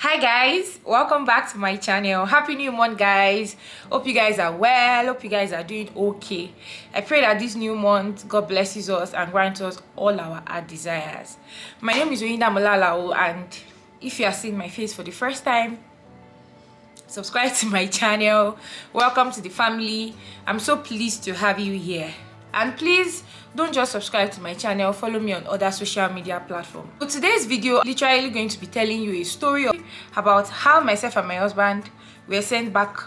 Hi guys, welcome back to my channel. Happy new month guys. Hope you guys are well. Hope you guys are doing okay. I pray that this new month God blesses us and grants us all our heart desires. My name is Oyinda Molalao, and if you are seeing my face for the first time, subscribe to my channel. Welcome to the family. I'm so pleased to have you here. And please don't just subscribe to my channel, follow me on other social media platforms. So today's video literally going to be telling you a story about how myself and my husband were sent back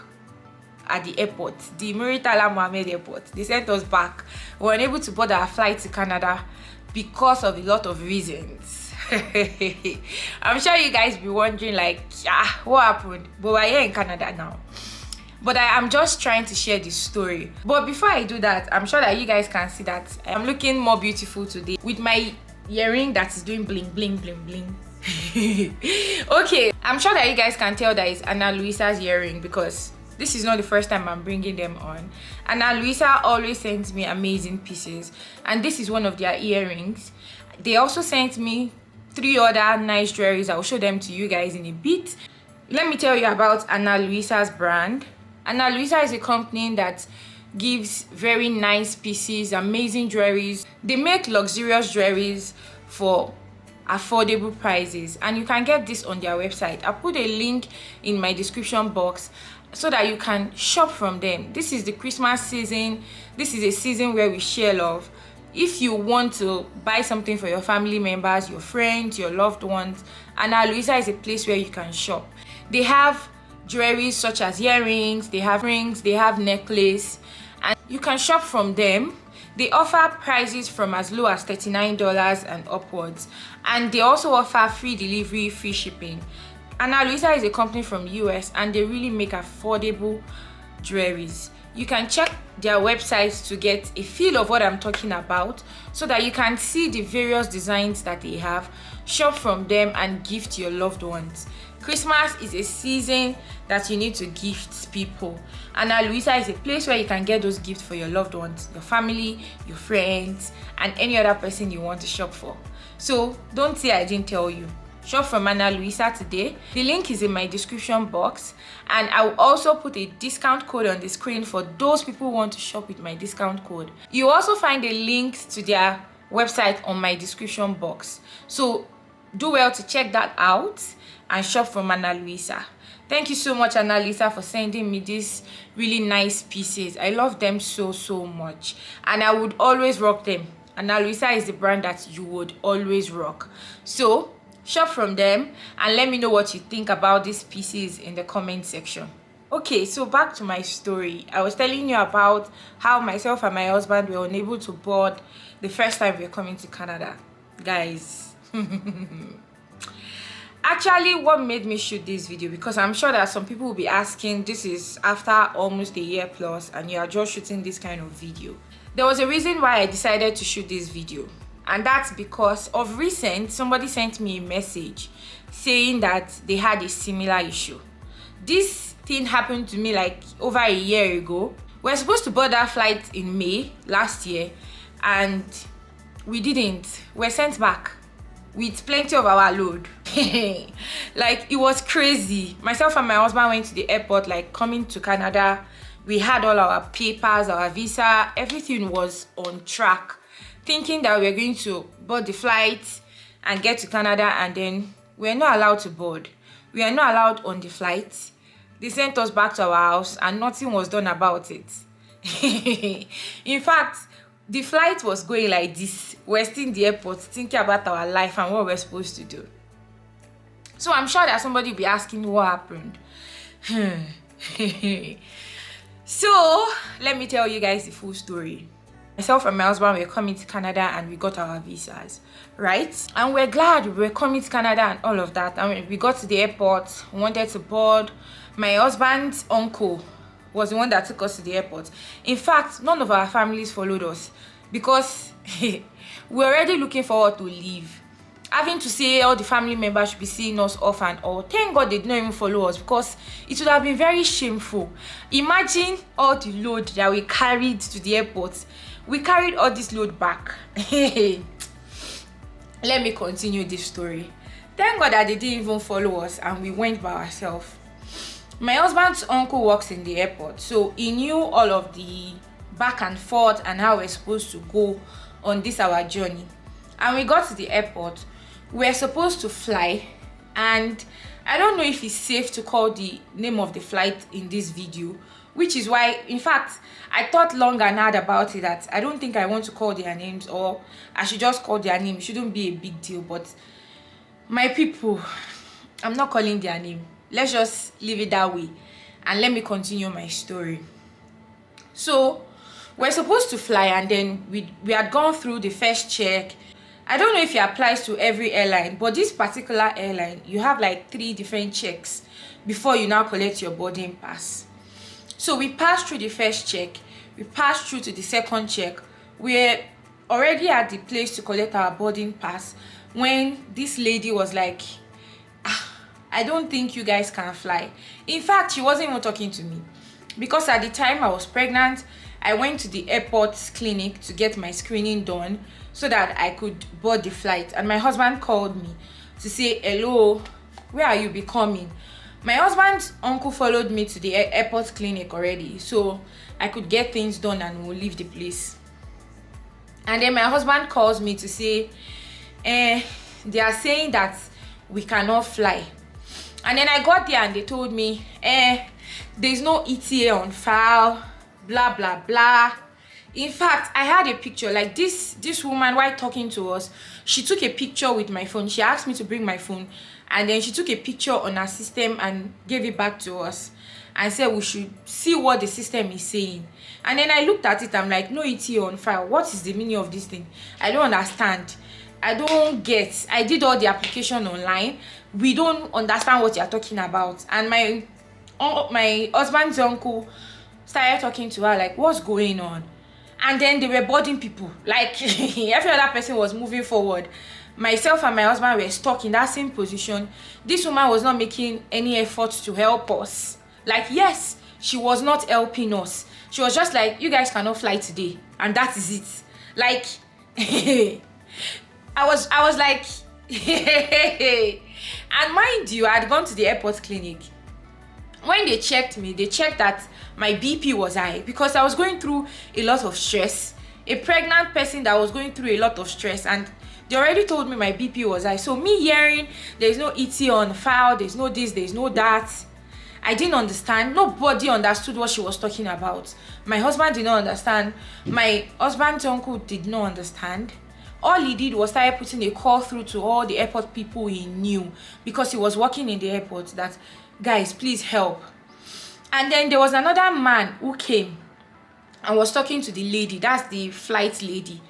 at the airport, the Muritala Mohammed airport. They sent us back. We were unable to board our flight to Canada because of a lot of reasons. I'm sure you guys be wondering like, what happened? But we're here in Canada now. But I am just trying to share this story. But before I do that, I'm sure that you guys can see that I'm looking more beautiful today with my earring that is doing bling bling bling bling. Okay, I'm sure that you guys can tell that it's Ana Luisa's earring because this is not the first time I'm bringing them on. Ana Luisa always sends me amazing pieces, and this is one of their earrings. They also sent me 3 other nice jewelries. I'll show them to you guys in a bit. Let me tell you about Ana Luisa's brand. Ana Luisa is a company that gives very nice pieces, amazing jewelries. They make luxurious jewelries for affordable prices, and you can get this on their website. I'll put a link in my description box so that you can shop from them. This is the Christmas season. This is a season where we share love. If you want to buy something for your family members, your friends, your loved ones, Ana Luisa is a place where you can shop. They have jewelry such as earrings, they have rings, they have necklace, and you can shop from them. They offer prices from as low as $39 and upwards, and they also offer free delivery, free shipping. Ana Luisa is a company from US, and they really make affordable jewelries. You can check their websites to get a feel of what I'm talking about so that you can see the various designs that they have, shop from them, and gift your loved ones. Christmas is a season that you need to gift people. Ana Luisa is a place where you can get those gifts for your loved ones, your family, your friends, and any other person you want to shop for. So don't say I didn't tell you. Shop from Ana Luisa today. The link is in my description box, and I will also put a discount code on the screen for those people who want to shop with my discount code. You also find a link to their website on my description box. So do well to check that out and shop from Ana Luisa. Thank you so much, Ana Luisa, for sending me these really nice pieces. I love them so much, and I would always rock them. Ana Luisa is the brand that you would always rock. So shop from them and let me know what you think about these pieces in the comment section. Okay, so back to my story. I was telling you about how myself and my husband were unable to board the first time we were coming to Canada. Guys, actually what made me shoot this video, because I'm sure that some people will be asking, this is after almost a year plus and you are just shooting this kind of video. There was a reason why I decided to shoot this video, and that's because of recent somebody sent me a message saying that they had a similar issue. This thing happened to me like over a year ago. We're supposed to board our flight in May last year, and we didn't. We're sent back with plenty of our load. Like, it was crazy. Myself and my husband went to the airport like coming to Canada. We had all our papers, our visa, everything was on track, thinking that we were going to board the flight and get to Canada, and then we're not allowed to board. We are not allowed on the flight. They sent us back to our house and nothing was done about it. In fact, the flight was going like this. We're still in the airport thinking about our life and what we're supposed to do. So I'm sure that somebody will be asking what happened. So let me tell you guys the full story. Myself and my husband were coming to Canada and we got our visas, right? And we're glad we were coming to Canada and all of that. And we got to the airport, wanted to board. My husband's uncle was the one that took us to the airport. In fact, none of our families followed us because we're already looking forward to leave. Having to say all the family members should be seeing us off and all. Thank God they did not even follow us, because it would have been very shameful. Imagine all the load that we carried to the airport. We carried all this load back. Let me continue this story. Thank God that they didn't even follow us and we went by ourselves. My husband's uncle works in the airport, so he knew all of the back and forth and how we're supposed to go on this our journey. And we got to the airport. We're supposed to fly, and I don't know if it's safe to call the name of the flight in this video, which is why, in fact, I thought long and hard about it that I don't think I want to call their names, or I should just call their name. It shouldn't be a big deal. But my people, I'm not calling their name. Let's just leave it that way and let me continue my story. So we're supposed to fly, and then we had gone through the first check. I don't know if it applies to every airline, but this particular airline, you have like 3 different checks before you now collect your boarding pass. So we passed through the first check, we passed through to the second check. We're already at the place to collect our boarding pass when this lady was like, I don't think you guys can fly. In fact, she wasn't even talking to me, because at the time I was pregnant. I went to the airport clinic to get my screening done so that I could board the flight, and my husband called me to say, hello, where are you becoming? My husband's uncle followed me to the airport clinic already, so I could get things done and we'll leave the place. And then my husband calls me to say, they are saying that we cannot fly. And then I got there and they told me, there's no ETA on file, blah blah blah. In fact, I had a picture, like this woman while talking to us, she took a picture with my phone. She asked me to bring my phone, and then she took a picture on her system and gave it back to us and said we should see what the system is saying. And then I looked at it, I'm like, no ETA on file. What is the meaning of this thing? I don't understand. I don't get. I did all the application online. We don't understand what you're talking about. And my husband's uncle started talking to her like, what's going on? And then they were boarding people, like every other person was moving forward. Myself and my husband were stuck in that same position. This woman was not making any effort to help us. Like, yes, she was not helping us. She was just like, you guys cannot fly today, and that is it. Like I was like and mind you, I had gone to the airport clinic. When they checked me, they checked that my BP was high because I was going through a lot of stress. A pregnant person that was going through a lot of stress, and they already told me my BP was high. So me hearing there's no ETA on file, there's no this, there's no that, I didn't understand. Nobody understood what she was talking about. My husband did not understand. My husband's uncle did not understand. All he did was start putting a call through to all the airport people he knew, because he was working in the airport, that guys, please help. And then there was another man who came and was talking to the lady, that's the flight lady,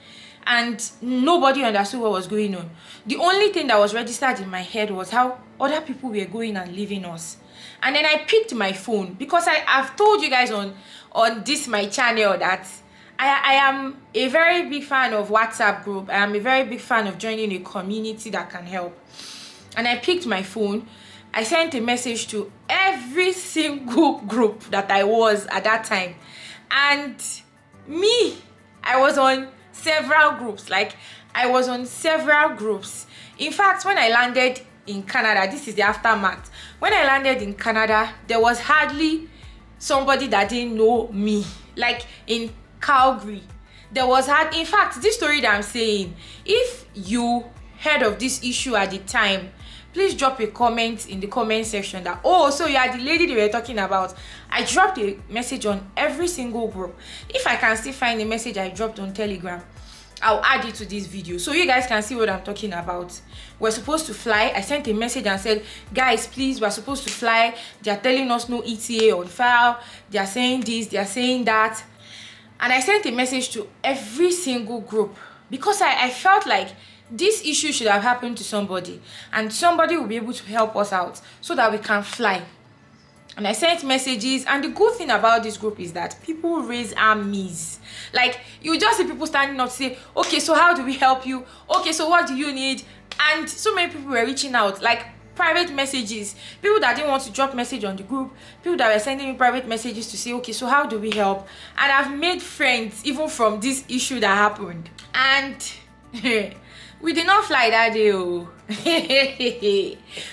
and nobody understood what was going on. The only thing that was registered in my head was how other people were going and leaving us. And then I picked my phone, because I've told you guys on this my channel that I am a very big fan of WhatsApp group. I am a very big fan of joining a community that can help. And I picked my phone. I sent a message to every single group that I was at that time. And me, I was on several groups. Like, I was on several groups. In fact, when I landed in Canada, this is the aftermath. When I landed in Canada, there was hardly somebody that didn't know me. Like in Calgary, there was in fact, this story that I'm saying, if you heard of this issue at the time, please drop a comment in the comment section that, oh, so you are the lady they were talking about. I dropped a message on every single group. If I can still find the message I dropped on Telegram, I'll add it to this video so you guys can see what I'm talking about. We're supposed to fly. I sent a message and said, guys, please, we're supposed to fly. They're telling us no ETA on file. They're saying this, they're saying that. And I sent a message to every single group, because I felt like this issue should have happened to somebody, and somebody will be able to help us out so that we can fly. And I sent messages, and the good thing about this group is that people raise armies. Like, you just see people standing up to say, okay, so how do we help you? Okay, so what do you need? And so many people were reaching out, like private messages, people that didn't want to drop message on the group, people that were sending me private messages to say, okay, so how do we help? And I've made friends even from this issue that happened. And We did not fly that day. Oh.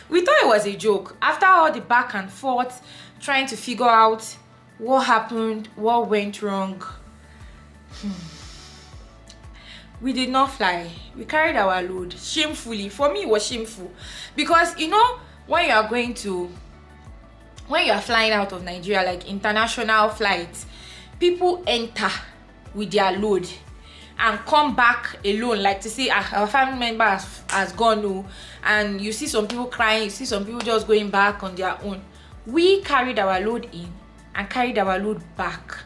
We thought it was a joke. After all the back and forth, trying to figure out what happened, what went wrong, we did not fly. We carried our load shamefully. For me, it was shameful because you know when you are flying out of Nigeria, like international flights, people enter with their load and come back alone, like to say our family member has gone. No, and you see some people crying, you see some people just going back on their own. We carried our load in and carried our load back.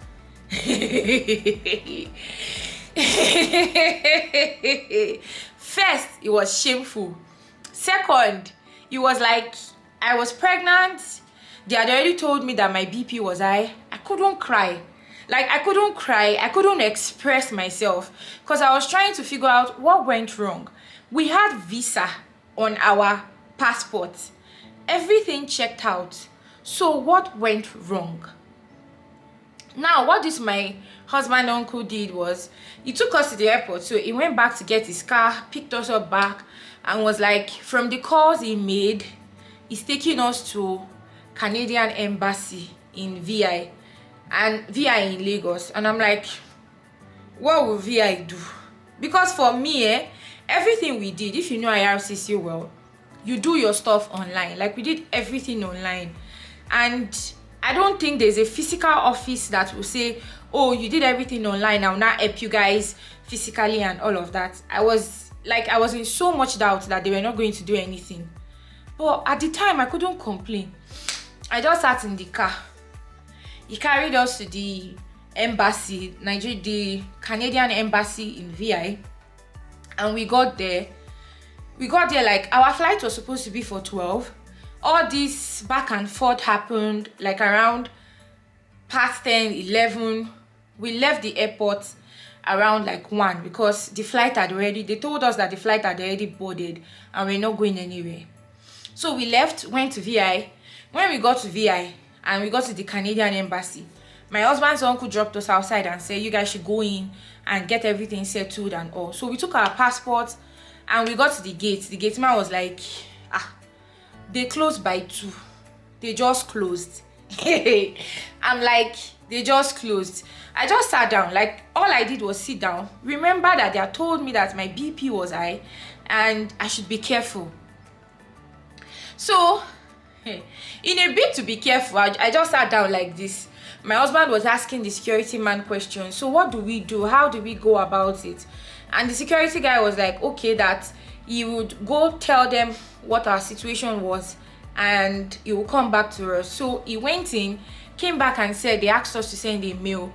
First, it was shameful. Second, it was like I was pregnant. They had already told me that my BP was high. I couldn't cry. Like, I couldn't cry. I couldn't express myself because I was trying to figure out what went wrong. We had visa on our passport. Everything checked out. So what went wrong? Now, what this my husband uncle did was he took us to the airport. So he went back to get his car, picked us up back, and was like, from the calls he made, he's taking us to Canadian embassy in VI and VI in Lagos. And I'm like, what will VI do? Because for me, everything we did, if you know IRCC well, you do your stuff online. Like, we did everything online. And I don't think there's a physical office that will say, oh, you did everything online, I'll now help you guys physically and all of that. I was in so much doubt that they were not going to do anything. But at the time, I couldn't complain. I just sat in the car. He carried us to the embassy, the Canadian embassy in VI. And we got there. Like, our flight was supposed to be for 12. All this back and forth happened like around past 10, 11. We left the airport around like 1 because the flight they told us that the flight had already boarded and we're not going anywhere. So we left, went to VI. When we got to VI and we got to the Canadian embassy, my husband's uncle dropped us outside and said, you guys should go in and get everything settled and all. So we took our passports and we got to the gate. The gate man was like, they closed by 2. They just closed. I'm like, they just closed. I just sat down. Like, all I did was sit down. Remember that they had told me that my BP was high and I should be careful. So, in a bit to be careful, I just sat down like this. My husband was asking the security man questions. So what do we do? How do we go about it? And the security guy was like, okay, that he would go tell them what our situation was and he will come back to us. So he went in, came back and said they asked us to send a mail.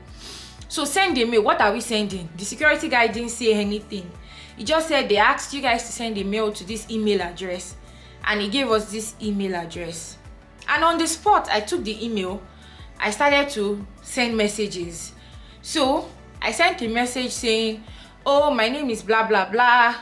So send a mail. What are we sending? The security guy didn't say anything. He just said they asked you guys to send a mail to this email address, and he gave us this email address. And on the spot, I took the email. I started to send messages. So I sent a message saying, oh, my name is blah blah blah,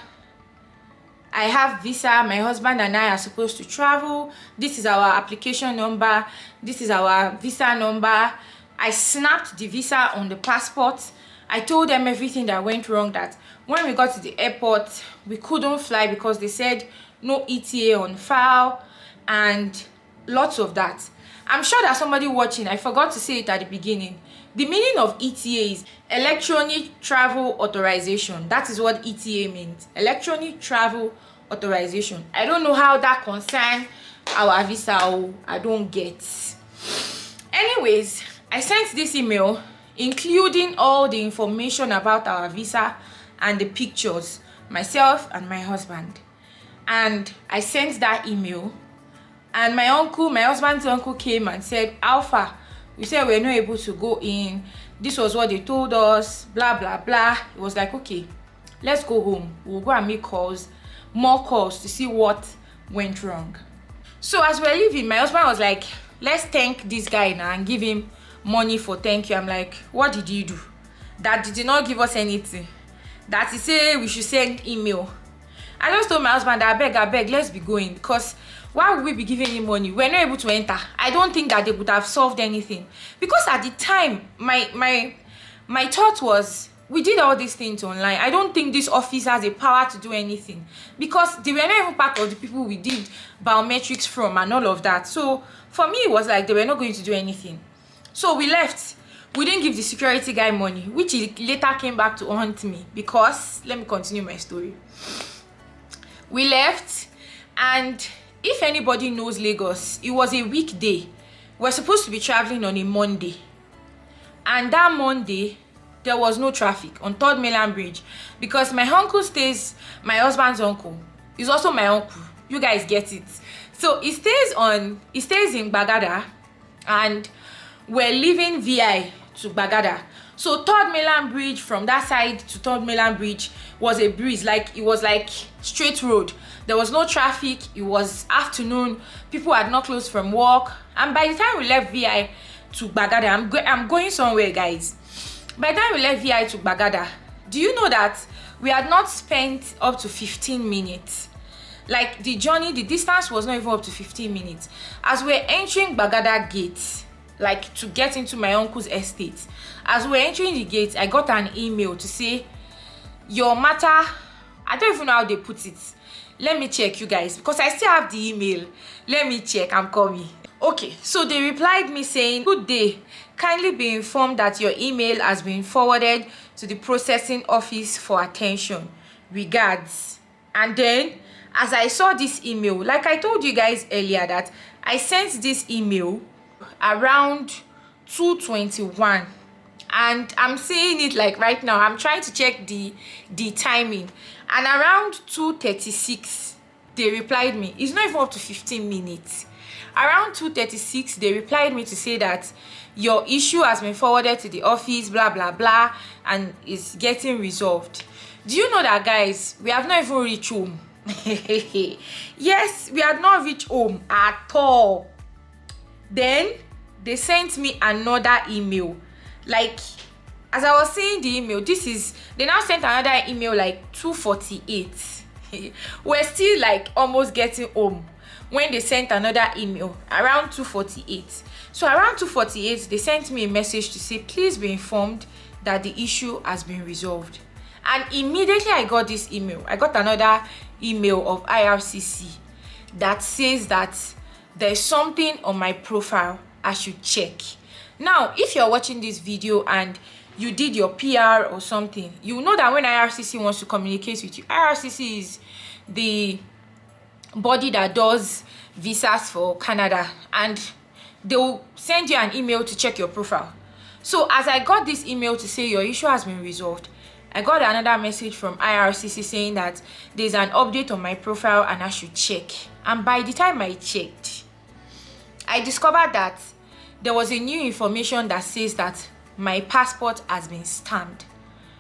I have visa, my husband and I are supposed to travel, this is our application number, this is our visa number. I snapped the visa on the passport. I told them everything that went wrong, that when we got to the airport we couldn't fly because they said no ETA on file and lots of that. I'm sure that somebody watching, I forgot to say it at the beginning. The meaning of ETA is electronic travel authorization. That is what ETA means. Electronic travel authorization. I don't know how that concerns our visa. Oh, I don't get. Anyways, I sent this email including all the information about our visa and the pictures, myself and my husband. And I sent that email. And my husband's uncle came and said, Alpha, we said we're not able to go in. This was what they told us, blah, blah, blah. It was like, okay, let's go home. We'll go and make calls, more calls to see what went wrong. So as we're leaving, my husband was like, let's thank this guy now and give him money for thank you. I'm like, what did you do? That did not give us anything. That he said we should send email. I just told my husband, I beg, let's be going, because why would we be giving him money? We're not able to enter. I don't think that they would have solved anything. Because at the time, my thought was, we did all these things online. I don't think this office has a power to do anything, because they were not even part of the people we did biometrics from and all of that. So for me, it was like they were not going to do anything. So we left. We didn't give the security guy money, which he later came back to haunt me, because let me continue my story. We left, and if anybody knows Lagos, it was a weekday. We're supposed to be traveling on a Monday, and that Monday there was no traffic on 3rd Mainland Bridge, because my uncle stays, my husband's uncle is also my uncle. You guys get it. So he stays in Bagada, and we're leaving VI to Bagada. So 3rd Mainland Bridge, from that side to 3rd Mainland Bridge was a breeze. Like, it was like straight road. There was no traffic. It was afternoon. People had not closed from work. And by the time we left VI to Bagada, I'm going somewhere, guys. By the time we left VI to Bagada, do you know that we had not spent up to 15 minutes? Like, the journey, the distance was not even up to 15 minutes. As we're entering Bagada gate, like to get into my uncle's estate, as we're entering the gate, I got an email to say, your matter, I don't even know how they put it. Let me check, you guys, because I still have the email. Let me check, I'm coming. Okay, so they replied me saying, good day, kindly be informed that your email has been forwarded to the processing office for attention. Regards. And then, as I saw this email, like I told you guys earlier that I sent this email around 2:21, and I'm seeing it like right now. I'm trying to check the timing, and around 2:36 they replied me. It's not even up to 15 minutes. Around 2:36 they replied me to say that your issue has been forwarded to the office, blah blah blah, and is getting resolved. Do you know that, guys, we have not even reached home? Yes, we had not reached home at all. Then they sent me another email. Like, as I was seeing the email, they now sent another email like 2:48. We're still like almost getting home when they sent another email around 2:48. So around 2:48 they sent me a message to say, please be informed that the issue has been resolved. And immediately I got this email. I got another email of IRCC that says that there's something on my profile I should check. Now, if you're watching this video and you did your PR or something, you know that when IRCC wants to communicate with you, IRCC is the body that does visas for Canada, and they will send you an email to check your profile. So as I got this email to say your issue has been resolved, I got another message from IRCC saying that there's an update on my profile and I should check. And by the time I checked, I discovered that there was a new information that says that my passport has been stamped.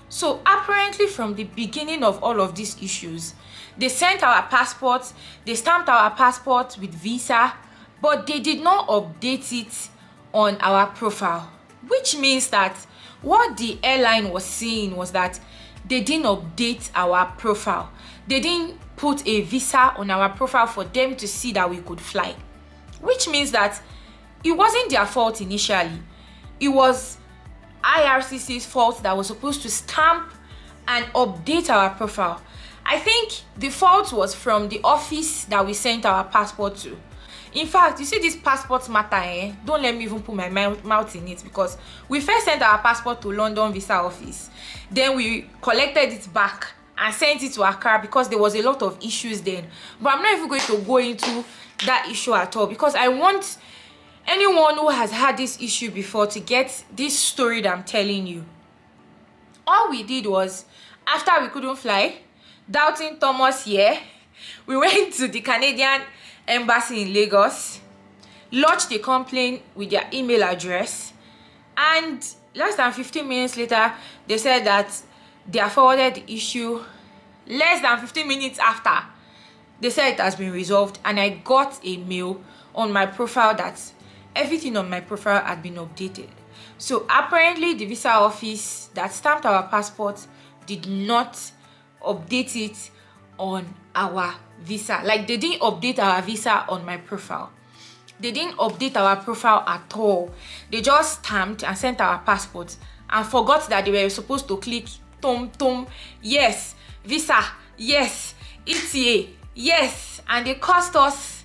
So apparently from the beginning of all of these issues, they sent our passports, they stamped our passport with visa, but they did not update it on our profile, which means that what the airline was saying was that they didn't update our profile. They didn't put a visa on our profile for them to see that we could fly, which means that it wasn't their fault initially. It was IRCC's fault that was supposed to stamp and update our profile. I think the fault was from the office that we sent our passport to. In fact, you see this passport matter, don't let me even put my mouth in it, because we first sent our passport to London visa office, then we collected it back and sent it to Accra because there was a lot of issues then. But I'm not even going to go into that issue at all, because I want anyone who has had this issue before to get this story that I'm telling you. All we did was, after we couldn't fly, doubting Thomas here, we went to the Canadian embassy in Lagos, lodged a complaint with their email address, and less than 15 minutes later they said that they have forwarded the issue. Less than 15 minutes after, they said it has been resolved, and I got a mail on my profile that everything on my profile had been updated. So apparently the visa office that stamped our passport did not update it on our visa. Like, they didn't update our visa on my profile. They didn't update our profile at all. They just stamped and sent our passport and forgot that they were supposed to click tom tom, yes, visa, yes, ETA, yes, and they cost us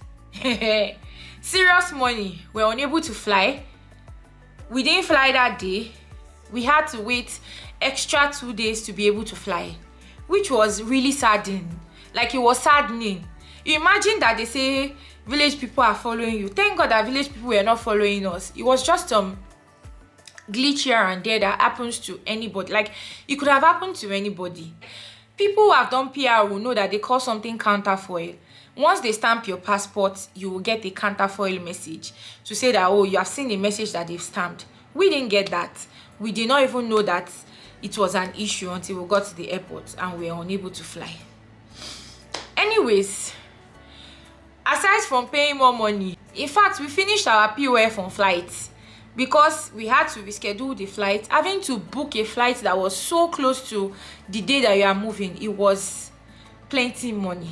serious money. We were unable to fly. We didn't fly that day. We had to wait extra 2 days to be able to fly, which was really saddening. Like, it was saddening. You imagine that they say village people are following you. Thank God that village people were not following us. It was just glitch here and there that happens to anybody. Like, it could have happened to anybody. People who have done PR will know that they call something counterfoil. Once they stamp your passport, you will get a counterfoil message to say that, oh, you have seen a message that they've stamped. We didn't get that. We did not even know that it was an issue until we got to the airport and we were unable to fly. Anyways, aside from paying more money, in fact, we finished our POF on flights because we had to reschedule the flight. Having to book a flight that was so close to the day that you are moving, it was plenty money.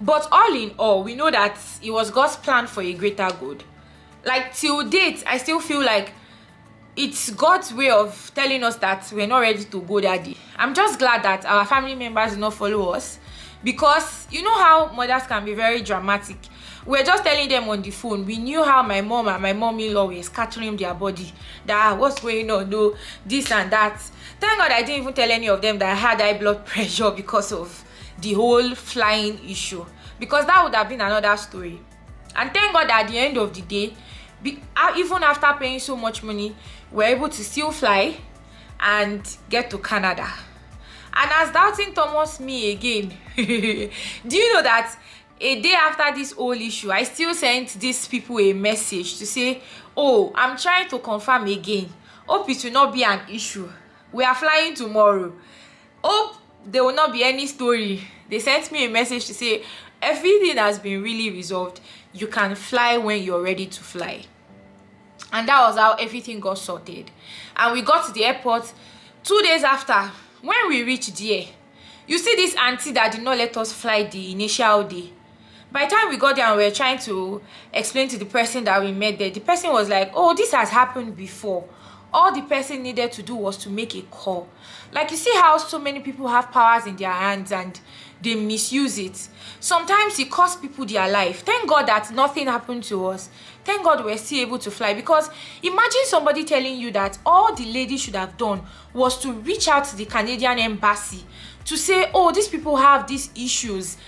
But all in all, we know that it was God's plan for a greater good. Like, till date, I still feel like it's God's way of telling us that we're not ready to go that day. I'm just glad that our family members did not follow us, because you know how mothers can be very dramatic. We're just telling them on the phone. We knew how my mom and my mom-in-law were scattering their body, that what's going on, no, this and that. Thank God I didn't even tell any of them that I had high blood pressure because of the whole flying issue, because that would have been another story. And thank God that at the end of the day, even after paying so much money, we're able to still fly and get to Canada. And as doubting Thomas me again, do you know that a day after this whole issue, I still sent these people a message to say, oh, I'm trying to confirm again. Hope it will not be an issue. We are flying tomorrow. Hope there will not be any story. They sent me a message to say, everything has been really resolved. You can fly when you're ready to fly. And that was how everything got sorted. And we got to the airport 2 days after. When we reached there, you see this auntie that did not let us fly the initial day. By the time we got there and we were trying to explain to the person that we met there, the person was like, oh, this has happened before. All the person needed to do was to make a call. Like, you see how so many people have powers in their hands and they misuse it. Sometimes it costs people their life. Thank God that nothing happened to us. Thank God we're still able to fly, because imagine somebody telling you that all the lady should have done was to reach out to the Canadian embassy to say, oh, these people have these issues.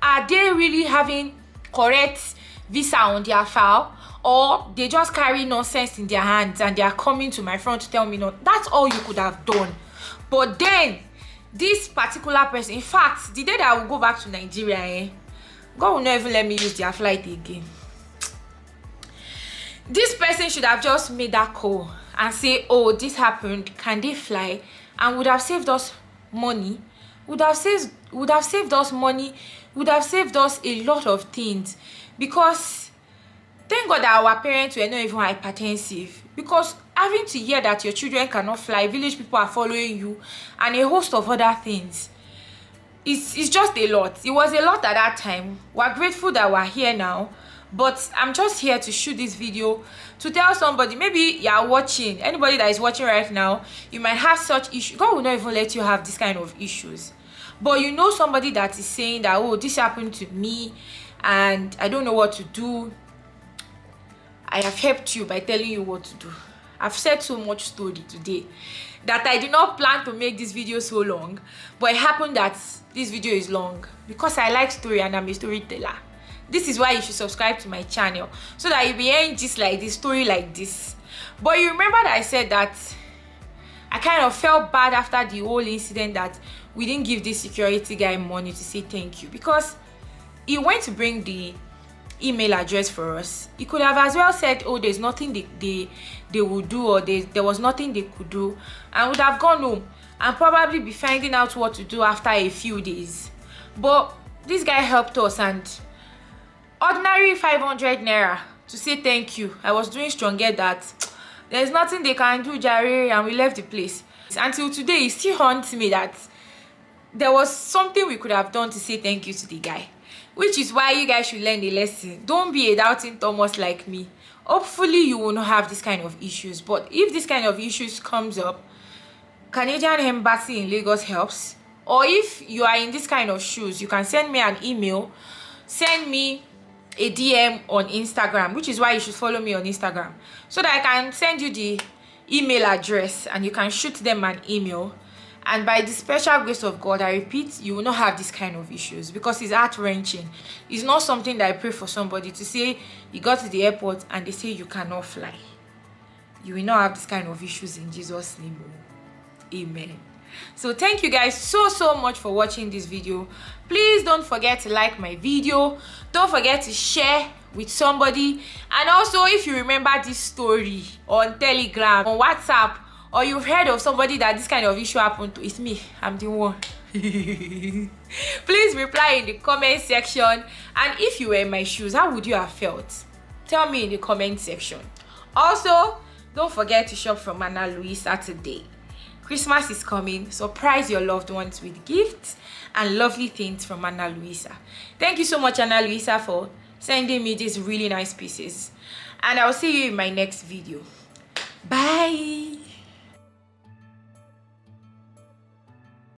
Are they really having correct visa on their file, or they just carry nonsense in their hands and they are coming to my front to tell me no? That's all you could have done. But then this particular person, in fact, the day that I will go back to Nigeria, God will not even let me use their flight again. This person should have just made that call and say, oh, this happened, can they fly? And would have saved us money, would have saved us money, would have saved us a lot of things. Because thank God that our parents were not even hypertensive, because having to hear that your children cannot fly, village people are following you, and a host of other things, it's just a lot. It was a lot at that time. We're grateful that we're here now, but I'm just here to shoot this video to tell somebody, maybe you're watching, anybody that is watching right now, you might have such issues. God will not even let you have this kind of issues, but you know somebody that is saying that, oh, this happened to me and I don't know what to do. I have helped you by telling you what to do. I've said so much story today that I did not plan to make this video so long, but it happened that this video is long because I like story and I'm a storyteller. This is why you should subscribe to my channel, so that you'll be hearing just like this, story like this. But you remember that I said that I kind of felt bad after the whole incident that we didn't give this security guy money to say thank you, because he went to bring the email address for us. He could have as well said, oh, there's nothing they would do, or there was nothing they could do, and would have gone home and probably be finding out what to do after a few days. But this guy helped us, and ordinary 500 naira to say thank you. I was doing stronger that there's nothing they can do, Jare, and we left the place. Until today, it still haunts me that there was something we could have done to say thank you to the guy. which is why you guys should learn a lesson. Don't be a doubting Thomas like me. Hopefully you will not have this kind of issues, but if this kind of issues comes up, Canadian Embassy in Lagos helps. Or if you are in this kind of shoes, you can send me an email, send me a DM on Instagram, which is why you should follow me on Instagram, so that I can send you the email address and you can shoot them an email. And by the special grace of God, I repeat, you will not have this kind of issues, because it's heart-wrenching. It's not something that I pray for somebody to say you got to the airport and they say you cannot fly. You will not have this kind of issues in Jesus' name. Amen. So thank you guys so much for watching this video. Please don't forget to like my video. Don't forget to share with somebody. And also, if you remember this story on Telegram, on WhatsApp, or you've heard of somebody that this kind of issue happened to, it's me. I'm the one. Please reply in the comment section. And if you were in my shoes, how would you have felt? Tell me in the comment section. Also, don't forget to shop from Ana Luisa today. Christmas is coming. Surprise your loved ones with gifts and lovely things from Ana Luisa. Thank you so much, Ana Luisa, for sending me these really nice pieces. And I'll see you in my next video. Bye.